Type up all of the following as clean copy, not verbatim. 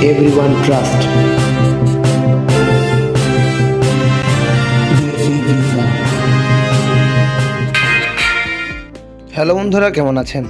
everyone trust. Hello বন্ধুরা, কেমন আছেন?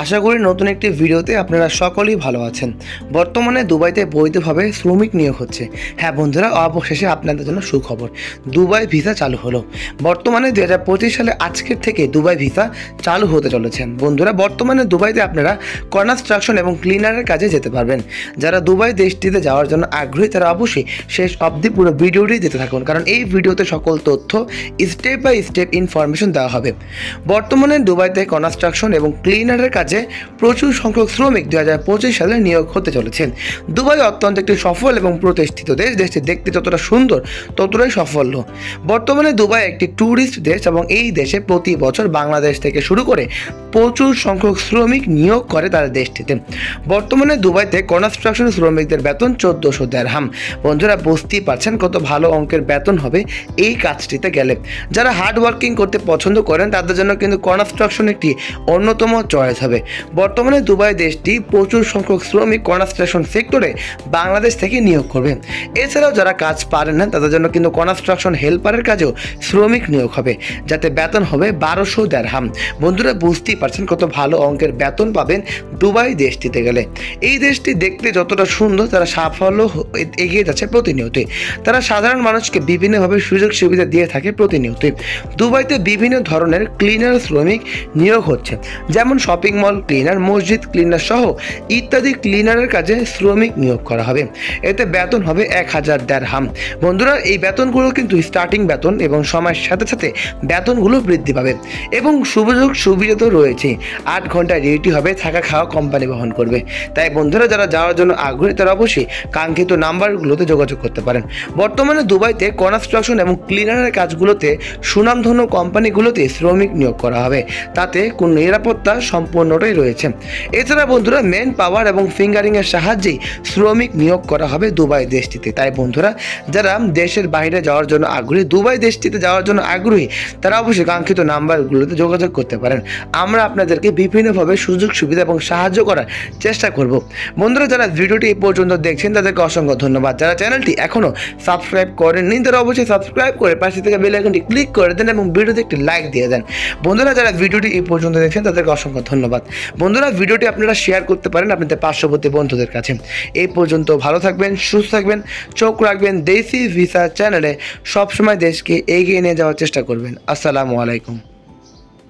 আশা করি নতুন একটি ভিডিওতে আপনারা সকলেই ভালো আছেন। বর্তমানে দুবাইতে বৈধভাবে শ্রমিক নিয়োগ হচ্ছে। হ্যাঁ বন্ধুরা, অবশেষে আপনাদের জন্য সুখবর, দুবাই ভিসা চালু হলো। বর্তমানে 2025 সালে আজকের থেকে দুবাই ভিসা চালু হতে চলেছেন। বন্ধুরা, বর্তমানে দুবাইতে আপনারা কনস্ট্রাকশন এবং ক্লিনারের কাজে যেতে পারবেন। যারা দুবাই দেশটিতে যাওয়ার জন্য আগ্রহী তারা অবশ্যই শেষ অবধি পুরো ভিডিওটি দিতে থাকুন, কারণ এই ভিডিওতে সকল তথ্য স্টেপ বাই স্টেপ ইনফরমেশন দেওয়া হবে। বর্তমানে দুবাইতে কনস্ট্রাকশন এবং ক্লিনারের কাজে প্রচুর সংখ্যক শ্রমিক 2025 সালে নিয়োগ হতে চলেছেন। দুবাই অত্যন্ত একটি সফল এবং প্রতিষ্ঠিত দেশ। দেশটি দেখতে যতটা সুন্দর ততটাই সফল। বর্তমানে দুবাই একটি ট্যুরিস্ট দেশ এবং এই দেশে প্রতি বছর বাংলাদেশ থেকে শুরু করে প্রচুর সংখ্যক শ্রমিক নিয়োগ করে তার দেশটিতে। বর্তমানে দুবাইতে কনস্ট্রাকশন শ্রমিকদের বেতন 1400 দিরহাম। বন্ধুরা, বুঝতেই পারছেন কত ভালো অঙ্কের বেতন হবে এই কাজটিতে গেলে। যারা হার্ড ওয়ার্কিং করতে পছন্দ করেন তাদের জন্য কিন্তু কনস্ট্রাকশন একটি অন্যতম চয়েস হবে। বর্তমানে দুবাই দেশটি প্রচুর সংখ্যক শ্রমিক কনস্ট্রাকশন সেক্টরে বাংলাদেশ থেকে নিয়োগ করবে। এছাড়াও যারা কাজ পারেন না তাদের জন্য কিন্তু কনস্ট্রাকশন হেল্পারের কাজেও শ্রমিক নিয়োগ হবে, যাতে বেতন হবে 1200 দিরহাম। বন্ধুরা, বুঝতেই পারছেন কত ভালো অঙ্কের বেতন পাবেন দুবাই দেশটিতে গেলে। এই দেশটি দেখতে যতটা সুন্দর, তারা সাফল্য এগিয়ে যাচ্ছে প্রতিনিয়তই। তারা সাধারণ মানুষকে বিভিন্নভাবে সুযোগ সুবিধা দিয়ে থাকে প্রতিনিয়তই। দুবাইতে বিভিন্ন ধরনের ক্লিনার শ্রমিক নিয়োগ হচ্ছে, যেমন শপিং মল ক্লিনার, মসজিদ ক্লিনার সহ ইত্যাদি ক্লিনারের কাজে শ্রমিক নিয়োগ করা হবে। এতে বেতন হবে 1000 দিরহাম। বন্ধুরা, এই বেতনগুলো কিন্তু স্টার্টিং বেতন এবং সময়ের সাথে সাথে বেতনগুলো বৃদ্ধি পাবে এবং সুযোগ সুবিধা তো রয়েছে। 8 ঘন্টা ডিউটি হবে, থাকা খাওয়া কোম্পানি বহন করবে। তাই বন্ধুরা, যারা যাওয়ার জন্য আগ্রহী তারা অবশ্যই কাঙ্ক্ষিত নাম্বারগুলোতে যোগাযোগ করতে পারেন। বর্তমানে দুবাইতে কনস্ট্রাকশন এবং ক্লিনারের কাজগুলোতে সুনামধন্য কোম্পানিগুলোতে শ্রমিক নিয়োগ করা হবে, তাতে কোনো নিরাপত্তা সম্পূর্ণটাই রয়েছে। এছাড়া বন্ধুরা, মেন পাওয়ার এবং ফিঙ্গারিংয়ের সাহায্যেই শ্রমিক নিয়োগ করা হবে দুবাই দেশটিতে। তাই বন্ধুরা, যারা দেশের বাইরে যাওয়ার জন্য আগ্রহী, দুবাই দেশটিতে যাওয়ার জন্য আগ্রহী, তারা অবশ্যই কাঙ্ক্ষিত নাম্বারগুলোতে যোগাযোগ করতে পারেন। আমরা আপনাদেরকে বিভিন্নভাবে সুযোগ সুবিধা এবং সাহায্য করার চেষ্টা করব। বন্ধুরা, যারা ভিডিওটি এই পর্যন্ত দেখছেন তাদেরকে অসংখ্য ধন্যবাদ। যারা চ্যানেলটি এখনও সাবস্ক্রাইব করেননি তারা অবশ্যই সাবস্ক্রাইব করে পাশে থেকে বেল আইকনটি ক্লিক করে দেন এবং ভিডিওতে একটি লাইক দিয়ে দেন। বন্ধুরা, যারা ভিডিওটি এই পর্যন্ত দেখছেন তাদেরকে অসংখ্য ধন্যবাদ। বন্ধুরা, ভিডিওটি আপনারা শেয়ার করতে পারেন আপনাদের পার্শ্ববর্তী বন্ধুদের কাছে। এই পর্যন্ত ভালো থাকবেন, সুস্থ থাকবেন, চোখ রাখবেন দেশি ভিসা চ্যানেলে। সবসময় দেশকে এগিয়ে নিয়ে যাওয়ার চেষ্টা করবেন। আসসালামু আলাইকুম।